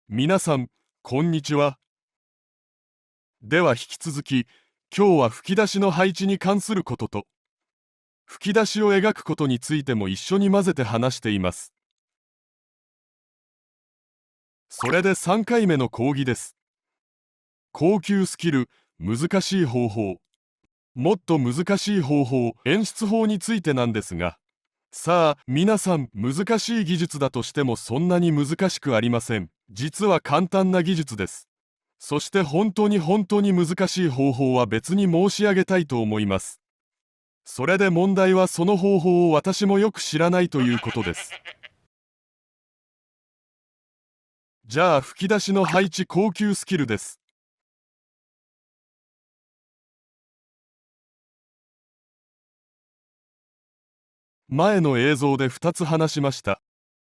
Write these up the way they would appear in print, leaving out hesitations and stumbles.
皆さん、こんにちは。では引き続き、今日は吹き出しの配置に関することと、吹き出しを描くことについても一緒に混ぜて話しています。それで3回目の講義です。高級スキル、難しい方法。もっと難しい方法、演出法についてなんですが、さあ、皆さん、難しい技術だとしてもそんなに難しくありません。実は簡単な技術です。そして本当に難しい方法は別に申し上げたいと思います。それで問題はその方法を私もよく知らないということです。じゃあ吹き出しの配置高級スキルです。前の映像で2つ話しました。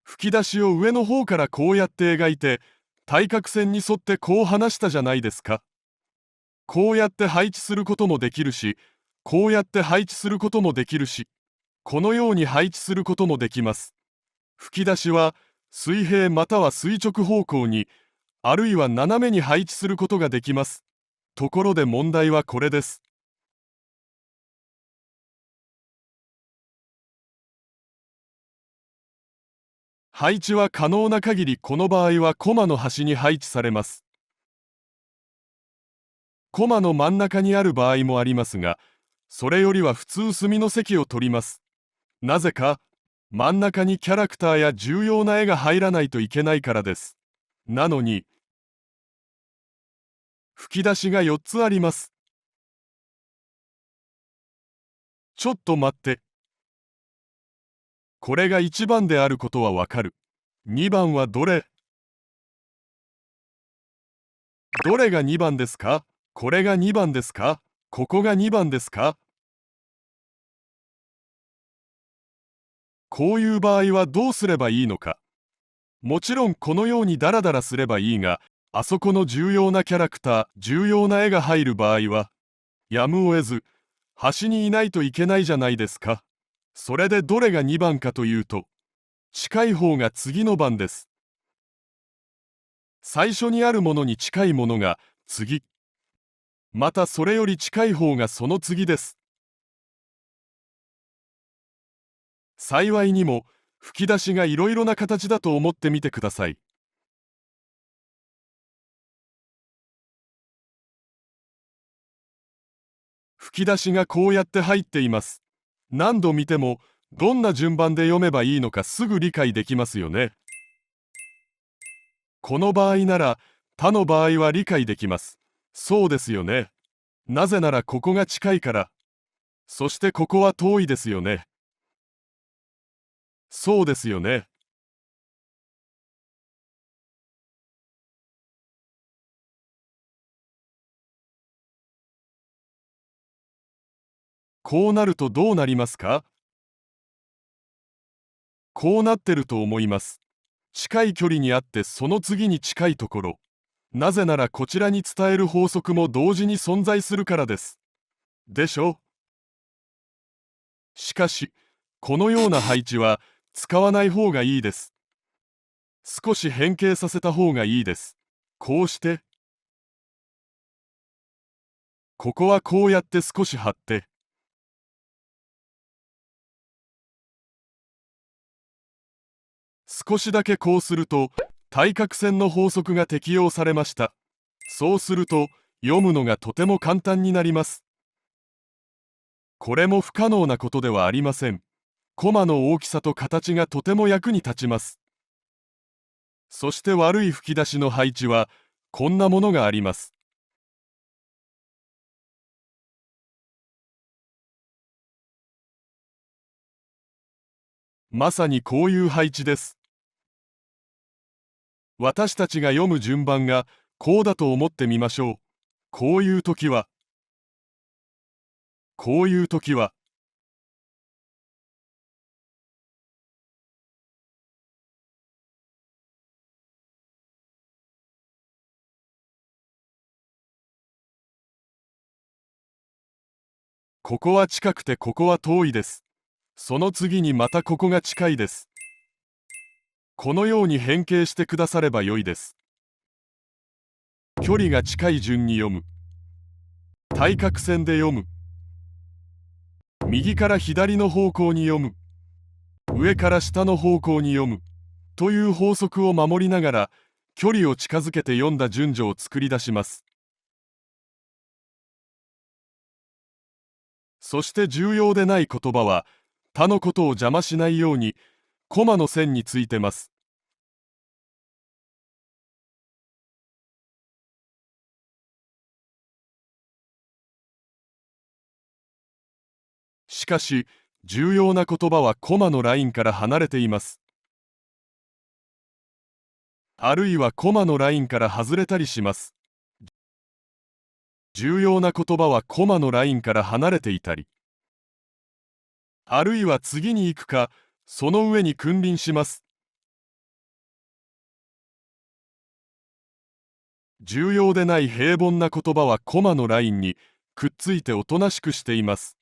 吹き出しを上の方からこうやって描いて、対角線に沿ってこう話したじゃないですか。こうやって配置することもできるし、こうやって配置することもできるし、このように配置することもできます。吹き出しは水平または垂直方向に、あるいは斜めに配置することができます。ところで問題はこれです。配置は可能な限りこの場合はコマの端に配置されます。コマの真ん中にある場合もありますが、それよりは普通隅の席を取ります。なぜか、真ん中にキャラクターや重要な絵が入らないといけないからです。なのに、吹き出しが4つあります。ちょっと待って。これが1番であることはわかる。2番はどれ？どれが2番ですか？これが2番ですか？ここが2番ですか？こういう場合はどうすればいいのか。もちろんこのようにダラダラすればいいが、あそこの重要なキャラクター、重要な絵が入る場合は、やむを得ず、端にいないといけないじゃないですか。それでどれが2番かというと、近い方が次の番です。最初にあるものに近いものが次。またそれより近い方がその次です。幸いにも吹き出しがいろいろな形だと思ってみてください。吹き出しがこうやって入っています。何度見てもどんな順番で読めばいいのかすぐ理解できますよね。この場合なら他の場合は理解できます。そうですよね。なぜならここが近いから。そしてここは遠いですよね。そうですよね。こうなるとどうなりますか？こうなってると思います。近い距離にあってその次に近いところ。なぜならこちらに伝える法則も同時に存在するからです。でしょ？しかし、このような配置は使わない方がいいです。少し変形させた方がいいです。こうして、ここはこうやって少し張って、少しだけこうすると、対角線の法則が適用されました。そうすると、読むのがとても簡単になります。これも不可能なことではありません。コマの大きさと形がとても役に立ちます。そして悪い吹き出しの配置は、こんなものがあります。まさにこういう配置です。私たちが読む順番がこうだと思ってみましょう。こういう時は、こういう時は、ここは近くてここは遠いです。その次にまたここが近いです。このように変形してくださればよいです。距離が近い順に読む。対角線で読む。右から左の方向に読む。上から下の方向に読む。という法則を守りながら、距離を近づけて読んだ順序を作り出します。そして重要でない言葉は、他のことを邪魔しないように、コマの線についてます。しかし、重要な言葉はコマのラインから離れています。あるいはコマのラインから外れたりします。重要な言葉はコマのラインから離れていたり、あるいは次に行くか、その上に君臨します。重要でない平凡な言葉はコマのラインにくっついておとなしくしています。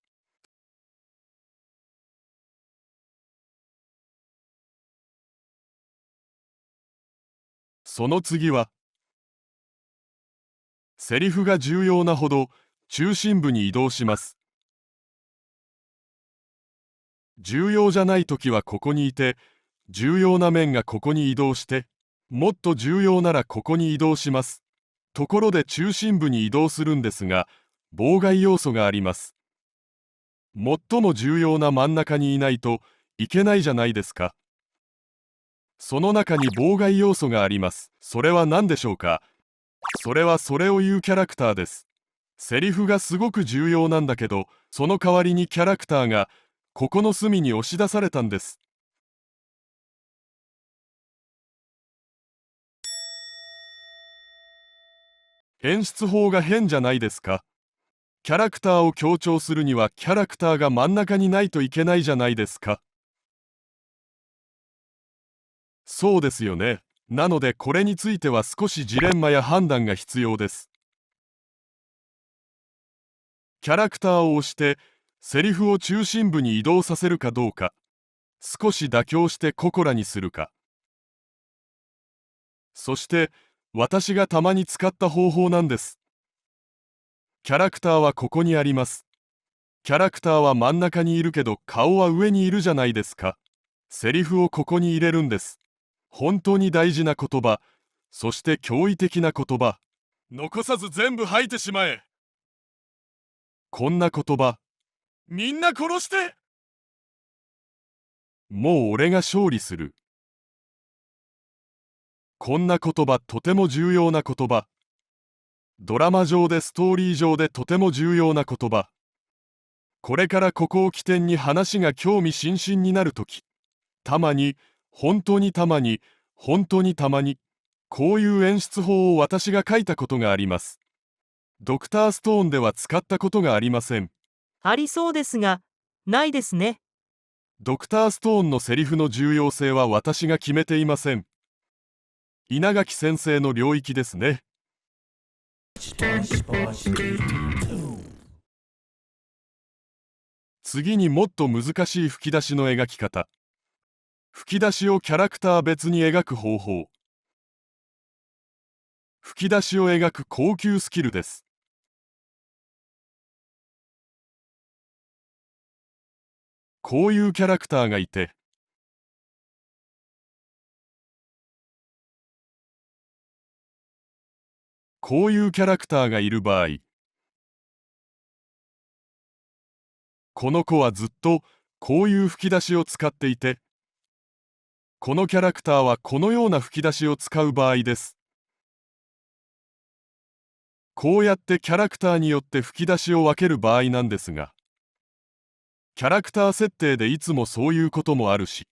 その次は、セリフが重要なほど中心部に移動します。重要じゃないときはここにいて、重要な面がここに移動して、もっと重要ならここに移動します。ところで中心部に移動するんですが、妨害要素があります。最も重要な真ん中にいないといけないじゃないですか。その中に妨害要素があります。それは何でしょうか？それはそれを言うキャラクターです。セリフがすごく重要なんだけど、その代わりにキャラクターがここの隅に押し出されたんです。演出法が変じゃないですか。キャラクターを強調するにはキャラクターが真ん中にないといけないじゃないですか。そうですよね。なのでこれについては少しジレンマや判断が必要です。キャラクターを押してセリフを中心部に移動させるかどうか、少し妥協してココラにするか。そして私がたまに使った方法なんです。キャラクターはここにあります。キャラクターは真ん中にいるけど顔は上にいるじゃないですか。セリフをここに入れるんです。本当に大事な言葉、そして驚異的な言葉。残さず全部吐いてしまえ。こんな言葉。みんな殺して。もう俺が勝利する。こんな言葉、とても重要な言葉。ドラマ上でストーリー上でとても重要な言葉。これからここを起点に話が興味津々になるとき、たまに、本当にたまに、本当にたまに、こういう演出法を私が書いたことがあります。ドクターストーンでは使ったことがありません。ありそうですが、ないですね。ドクターストーンのセリフの重要性は私が決めていません。稲垣先生の領域ですね。次にもっと難しい吹き出しの描き方。吹き出しをキャラクター別に描く方法。吹き出しを描く高級スキルです。こういうキャラクターがいて、こういうキャラクターがいる場合、この子はずっとこういう吹き出しを使っていて、このキャラクターはこのような吹き出しを使う場合です。こうやってキャラクターによって吹き出しを分ける場合なんですが、キャラクター設定でいつもそういうこともあるし、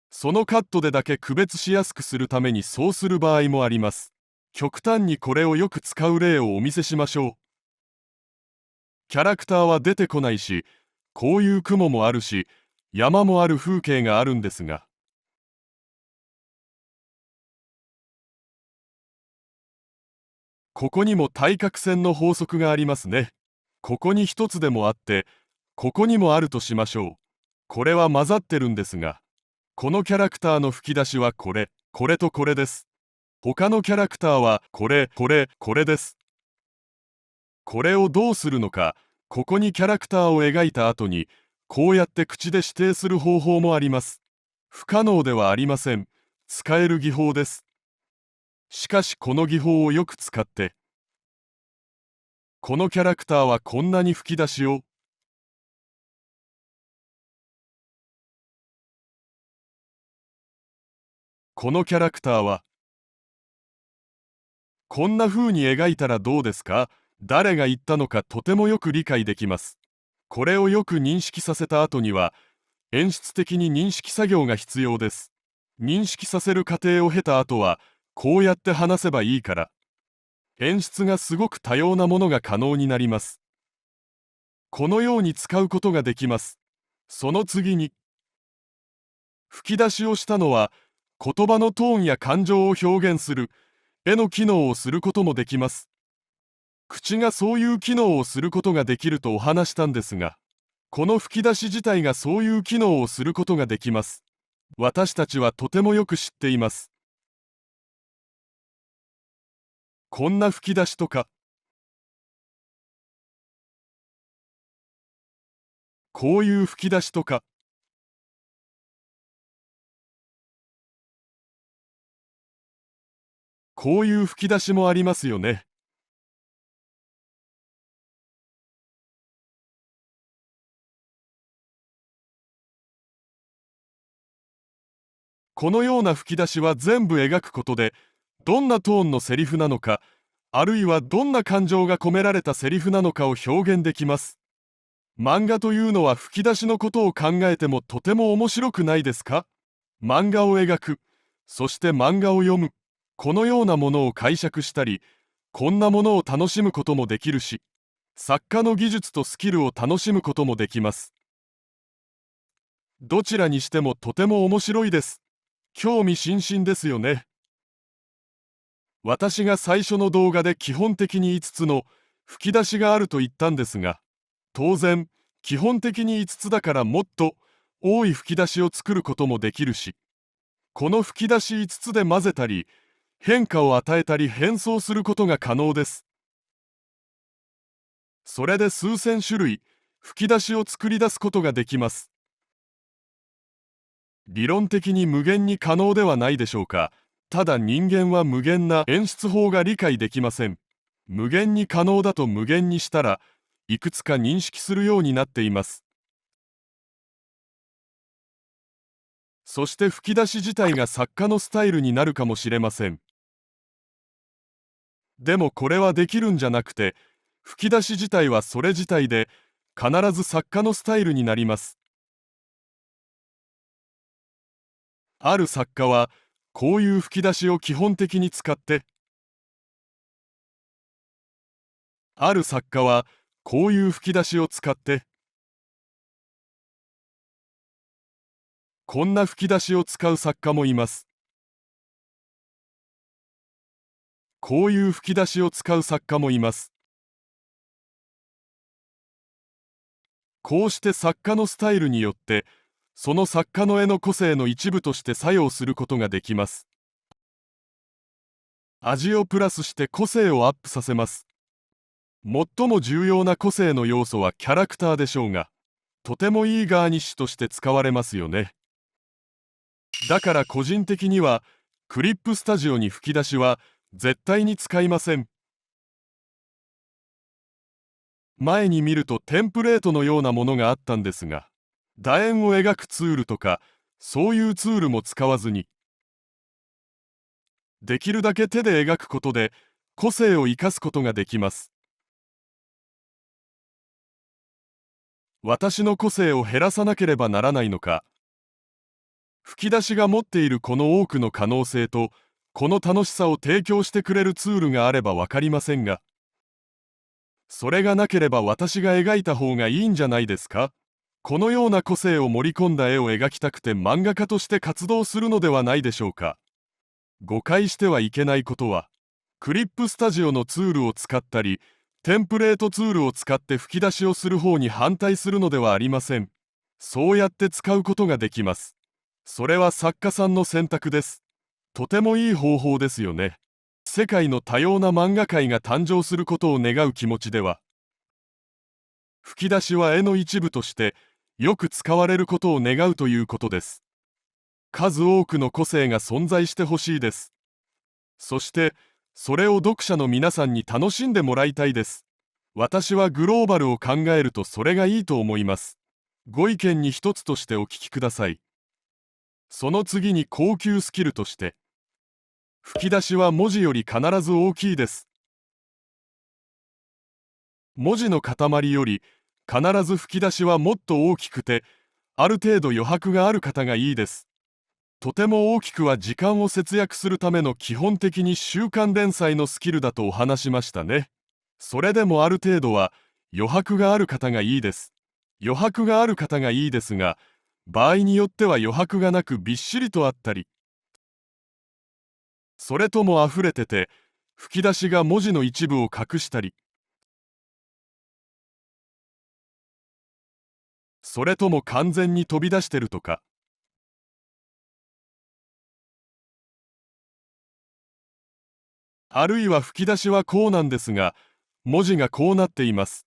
そのカットでだけ区別しやすくするためにそうする場合もあります。極端にこれをよく使う例をお見せしましょう。キャラクターは出てこないし、こういう雲もあるし、山もある風景があるんですが、ここにも対角線の法則がありますね。ここに一つでもあって、ここにもあるとしましょう。これは混ざってるんですが、このキャラクターの吹き出しはこれ、これとこれです。他のキャラクターはこれ、これ、これです。これをどうするのか、ここにキャラクターを描いた後に、こうやって口で指定する方法もあります。不可能ではありません。使える技法です。しかしこの技法をよく使って、このキャラクターはこんなに吹き出しを、このキャラクターは、こんな風に描いたらどうですか？誰が言ったのかとてもよく理解できます。これをよく認識させた後には、演出的に認識作業が必要です。認識させる過程を経た後は、こうやって話せばいいから、演出がすごく多様なものが可能になります。このように使うことができます。その次に、吹き出しをしたのは、言葉のトーンや感情を表現する、絵の機能をすることもできます。口がそういう機能をすることができるとお話したんですが、この吹き出し自体がそういう機能をすることができます。私たちはとてもよく知っています。こんな吹き出しとか、こういう吹き出しとか、こういう吹き出しもありますよね。このような吹き出しは全部描くことで、どんなトーンのセリフなのか、あるいはどんな感情が込められたセリフなのかを表現できます。漫画というのは吹き出しのことを考えてもとても面白くないですか？漫画を描く、そして漫画を読む、このようなものを解釈したり、こんなものを楽しむこともできるし、作家の技術とスキルを楽しむこともできます。どちらにしてもとても面白いです。興味津々ですよね。私が最初の動画で基本的に5つの吹き出しがあると言ったんですが、当然、基本的に5つだからもっと多い吹き出しを作ることもできるし、この吹き出し5つで混ぜたり、変化を与えたり変装することが可能です。それで数千種類、吹き出しを作り出すことができます。理論的に無限に可能ではないでしょうか。ただ人間は無限な演出法が理解できません。無限に可能だと無限にしたら、いくつか認識するようになっています。そして吹き出し自体が作家のスタイルになるかもしれません。でもこれはできるんじゃなくて、吹き出し自体はそれ自体で必ず作家のスタイルになります。ある作家はこういう吹き出しを基本的に使って、ある作家はこういう吹き出しを使って、こんな吹き出しを使う作家もいます。こういう吹き出しを使う作家もいます。こうして作家のスタイルによって、その作家の絵の個性の一部として作用することができます。味をプラスして個性をアップさせます。最も重要な個性の要素はキャラクターでしょうが、とてもいいガーニッシュとして使われますよね。だから個人的には、クリップスタジオに吹き出しは絶対に使いません。前に見るとテンプレートのようなものがあったんですが、楕円を描くツールとか、そういうツールも使わずに、できるだけ手で描くことで個性を生かすことができます。私の個性を減らさなければならないのか、吹き出しが持っているこの多くの可能性とこの楽しさを提供してくれるツールがあればわかりませんが、それがなければ私が描いた方がいいんじゃないですか。このような個性を盛り込んだ絵を描きたくて漫画家として活動するのではないでしょうか。誤解してはいけないことは、クリップスタジオのツールを使ったり、テンプレートツールを使って吹き出しをする方に反対するのではありません。そうやって使うことができます。それは作家さんの選択です。とてもいい方法ですよね。世界の多様な漫画界が誕生することを願う気持ちでは、吹き出しは絵の一部としてよく使われることを願うということです。数多くの個性が存在してほしいです。そしてそれを読者の皆さんに楽しんでもらいたいです。私はグローバルを考えるとそれがいいと思います。ご意見に一つとしてお聞きください。その次に高級スキルとして、吹き出しは文字より必ず大きいです。文字の塊より必ず吹き出しはもっと大きくて、ある程度余白がある方がいいです。とても大きくは時間を節約するための基本的に週刊連載のスキルだとお話しましたね。それでもある程度は余白がある方がいいです。余白がある方がいいですが、場合によっては余白がなくびっしりとあったり、それとも溢れてて吹き出しが文字の一部を隠したり、それとも完全に飛び出してるとか、あるいは吹き出しはこうなんですが、文字がこうなっています。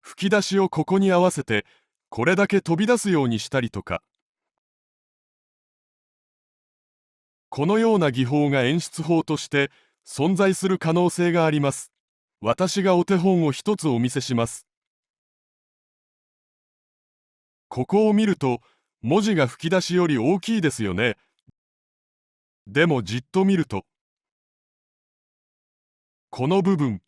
吹き出しをここに合わせて、これだけ飛び出すようにしたりとか。このような技法が演出法として存在する可能性があります。私がお手本を一つお見せします。ここを見ると、文字が吹き出しより大きいですよね。でもじっと見ると、この部分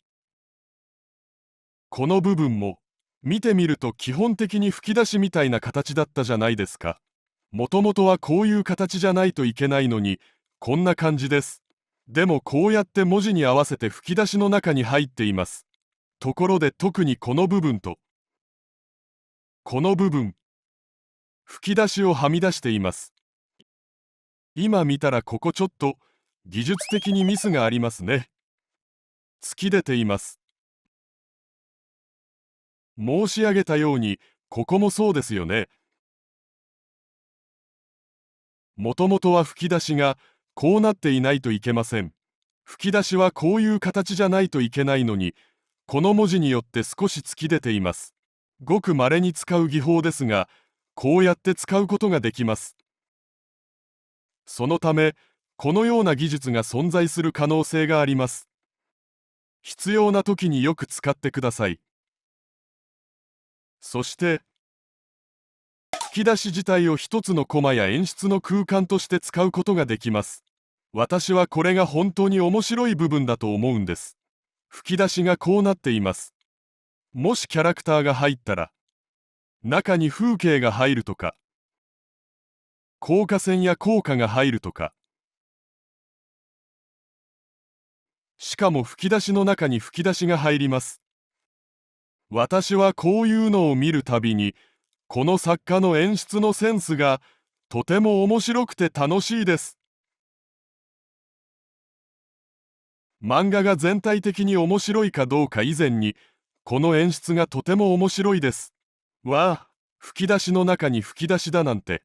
も、見てみると基本的に吹き出しみたいな形だったじゃないですか。もともとはこういう形じゃないといけないのに、こんな感じです。でもこうやって文字に合わせて吹き出しの中に入っています。ところで特にこの部分と、この部分、吹き出しをはみ出しています。今見たらここちょっと技術的にミスがありますね。突き出ています。申し上げたように、ここもそうですよね。もともとは吹き出しがこうなっていないといけません。吹き出しはこういう形じゃないといけないのに、この文字によって少し突き出ています。ごく稀に使う技法ですが、こうやって使うことができます。そのため、このような技術が存在する可能性があります。必要な時によく使ってください。そして、吹き出し自体を一つのコマや演出の空間として使うことができます。私はこれが本当に面白い部分だと思うんです。吹き出しがこうなっています。もしキャラクターが入ったら、中に風景が入るとか、効果線や効果が入るとか、しかも吹き出しの中に吹き出しが入ります。私はこういうのを見るたびに、この作家の演出のセンスがとても面白くて楽しいです。漫画が全体的に面白いかどうか以前に、この演出がとても面白いです。わあ、吹き出しの中に吹き出しだなんて、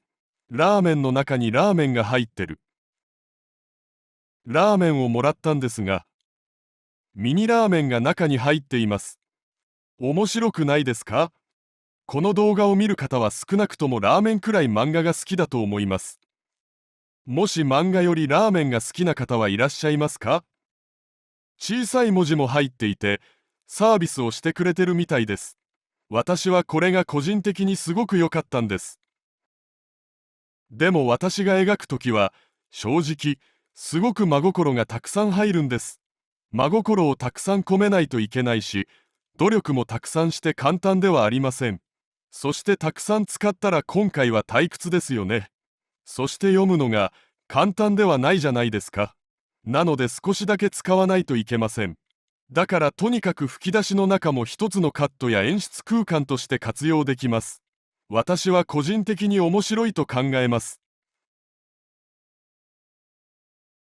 ラーメンの中にラーメンが入ってる。ラーメンをもらったんですが、ミニラーメンが中に入っています。面白くないですか？この動画を見る方は少なくともラーメンくらい漫画が好きだと思います。もし漫画よりラーメンが好きな方はいらっしゃいますか？小さい文字も入っていて、サービスをしてくれてるみたいです。私はこれが個人的にすごく良かったんです。でも私が描くときは、正直、すごく真心がたくさん入るんです。真心をたくさん込めないといけないし、努力もたくさんして簡単ではありません。そしてたくさん使ったら今回は退屈ですよね。そして読むのが簡単ではないじゃないですか。なので少しだけ使わないといけません。だからとにかく吹き出しの中も一つのカットや演出空間として活用できます。私は個人的に面白いと考えます。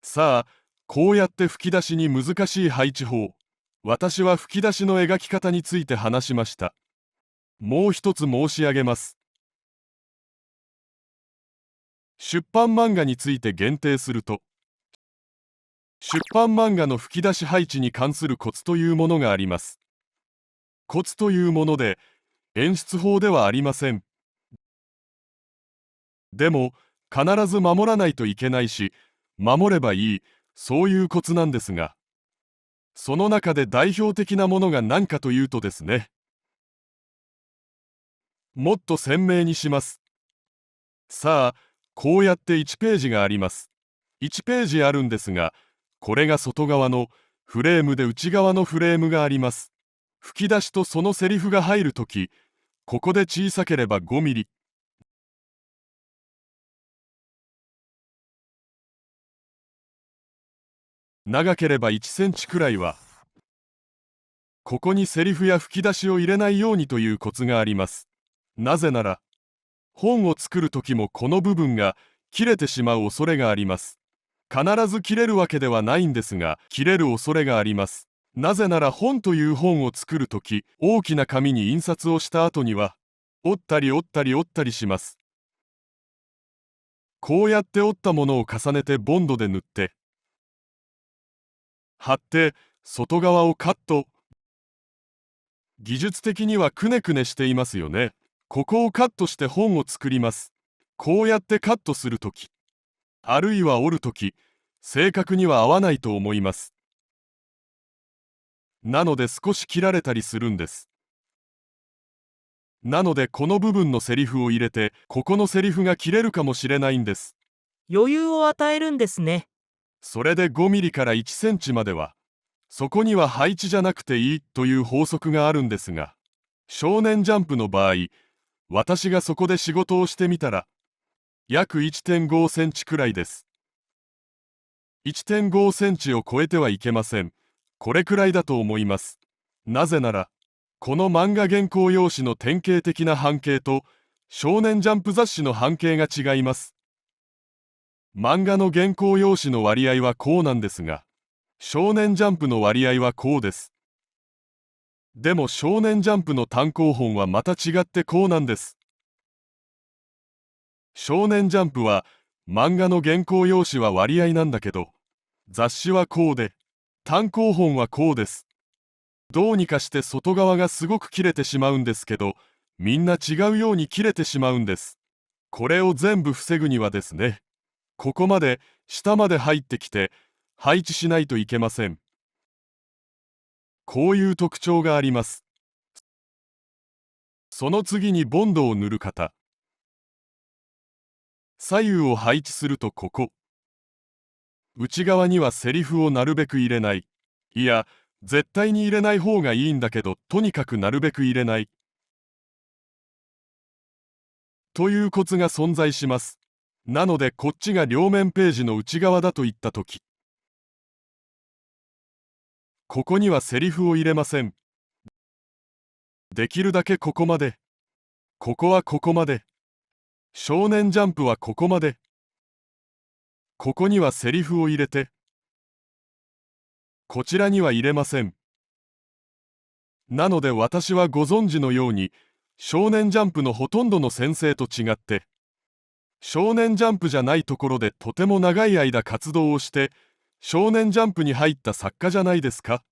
さあ、こうやって吹き出しに難しい配置法、私は吹き出しの描き方について話しました。もう一つ申し上げます。出版漫画について限定すると、出版漫画の吹き出し配置に関するコツというものがあります。コツというもので、演出法ではありません。でも、必ず守らないといけないし、守ればいい、そういうコツなんですが、その中で代表的なものが何かというとですね、もっと鮮明にします。さあ、こうやって1ページがあります。1ページあるんですが、これが外側のフレームで内側のフレームがあります。吹き出しとそのセリフが入るとき、ここで小さければ5ミリ。長ければ1センチくらいは、ここにセリフや吹き出しを入れないようにというコツがあります。なぜなら、本を作るときもこの部分が切れてしまう恐れがあります。必ず切れるわけではないんですが、切れる恐れがあります。なぜなら本という本を作るとき、大きな紙に印刷をした後には、折ったり折ったり折ったりします。こうやって折ったものを重ねてボンドで塗って、貼って、外側をカット。技術的にはくねくねしていますよね。ここをカットして本を作ります。こうやってカットするとき、あるいは折るとき、正確には合わないと思います。なので少し切られたりするんです。なのでこの部分のセリフを入れて、ここのセリフが切れるかもしれないんです。余裕を与えるんですね。それで5ミリから1センチまでは、そこには配置じゃなくていいという法則があるんですが、少年ジャンプの場合、私がそこで仕事をしてみたら、約 1.5 センチくらいです。1.5 センチを超えてはいけません。これくらいだと思います。なぜなら、この漫画原稿用紙の典型的な半径と少年ジャンプ雑誌の半径が違います。漫画の原稿用紙の割合はこうなんですが、少年ジャンプの割合はこうです。でも少年ジャンプの単行本はまた違ってこうなんです。少年ジャンプは漫画の原稿用紙は割合なんだけど、雑誌はこうで、単行本はこうです。どうにかして外側がすごく切れてしまうんですけど、みんな違うように切れてしまうんです。これを全部防ぐにはですね、ここまで下まで入ってきて配置しないといけません。こういう特徴があります。その次にボンドを塗る方。左右を配置するとここ。内側にはセリフをなるべく入れない。いや、絶対に入れない方がいいんだけど、とにかくなるべく入れない。というコツが存在します。なのでこっちが両面ページの内側だと言ったとき、ここにはセリフを入れません。できるだけここまで。ここはここまで。少年ジャンプはここまで。ここにはセリフを入れて。こちらには入れません。なので私はご存知のように、少年ジャンプのほとんどの先生と違って、少年ジャンプじゃないところでとても長い間活動をして、少年ジャンプに入った作家じゃないですか。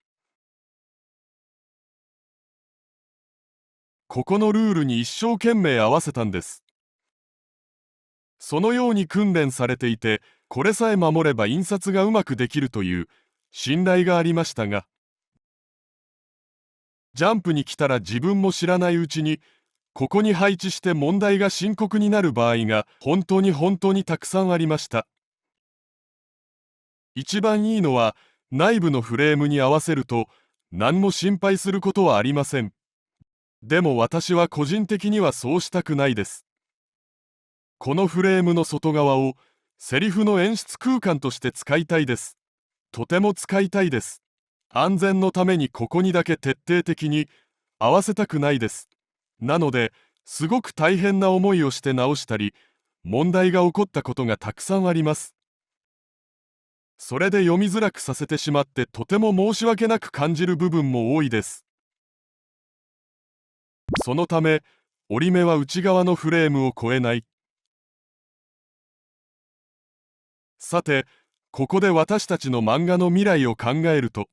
ここのルールに一生懸命合わせたんです。そのように訓練されていて、これさえ守れば印刷がうまくできるという信頼がありましたが、ジャンプに来たら自分も知らないうちに、ここに配置して問題が深刻になる場合が本当にたくさんありました。一番いいのは内部のフレームに合わせると何も心配することはありません。でも私は個人的にはそうしたくないです。このフレームの外側をセリフの演出空間として使いたいです。とても使いたいです。安全のためにここにだけ徹底的に合わせたくないです。なので、すごく大変な思いをして直したり、問題が起こったことがたくさんあります。それで読みづらくさせてしまってとても申し訳なく感じる部分も多いです。そのため、折り目は内側のフレームを越えない。さて、ここで私たちの漫画の未来を考えると、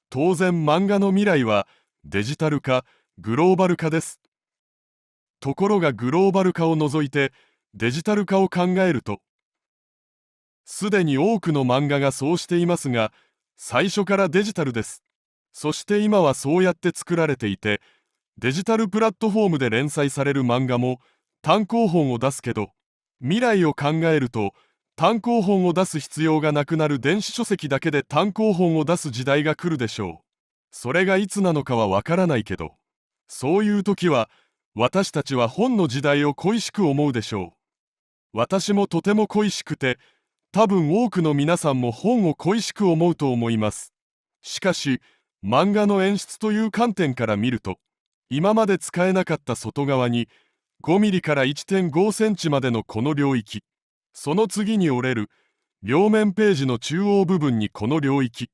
当然漫画の未来はデジタル化、グローバル化です。ところがグローバル化を除いてデジタル化を考えると、すでに多くの漫画がそうしていますが、最初からデジタルです。そして今はそうやって作られていて、デジタルプラットフォームで連載される漫画も単行本を出すけど、未来を考えると単行本を出す必要がなくなる電子書籍だけで単行本を出す時代が来るでしょう。それがいつなのかはわからないけど、そういう時は私たちは本の時代を恋しく思うでしょう。私もとても恋しくて、多分多くの皆さんも本を恋しく思うと思います。しかし、漫画の演出という観点から見ると、今まで使えなかった外側に5ミリから1.5センチまでのこの領域、その次に折れる両面ページの中央部分にこの領域、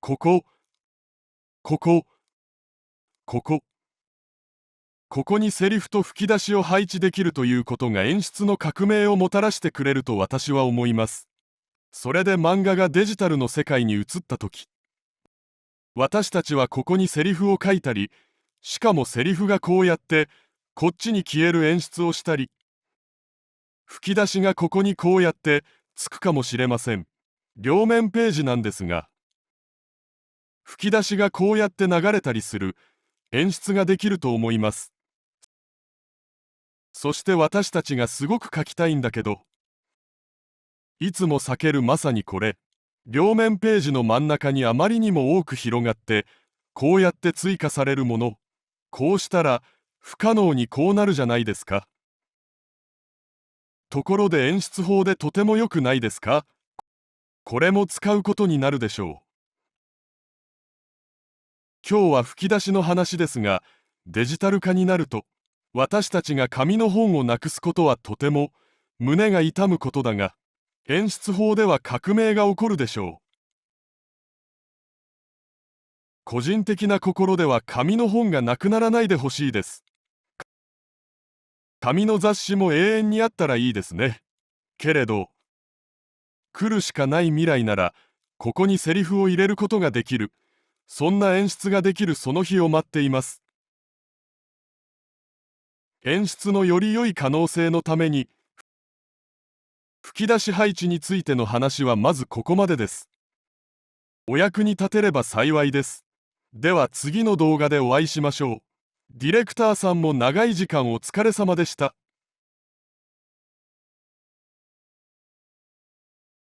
ここ、ここ、ここ、ここにセリフと吹き出しを配置できるということが演出の革命をもたらしてくれると私は思います。それで漫画がデジタルの世界に移った時、私たちはここにセリフを書いたり、しかもセリフがこうやってこっちに消える演出をしたり、吹き出しがここにこうやってつくかもしれません。両面ページなんですが、吹き出しがこうやって流れたりする演出ができると思います。そして私たちがすごく書きたいんだけど、いつも避けるまさにこれ、両面ページの真ん中にあまりにも多く広がって、こうやって追加されるもの、こうしたら不可能にこうなるじゃないですか。ところで演出法でとても良くないですか？これも使うことになるでしょう。今日は吹き出しの話ですが、デジタル化になると、私たちが紙の本をなくすことはとても胸が痛むことだが、演出法では革命が起こるでしょう。個人的な心では紙の本がなくならないでほしいです。紙の雑誌も永遠にあったらいいですね。けれど、来るしかない未来なら、ここにセリフを入れることができる、そんな演出ができるその日を待っています。演出のより良い可能性のために、吹き出し配置についての話はまずここまでです。お役に立てれば幸いです。では次の動画でお会いしましょう。ディレクターさんも長い時間お疲れ様でした。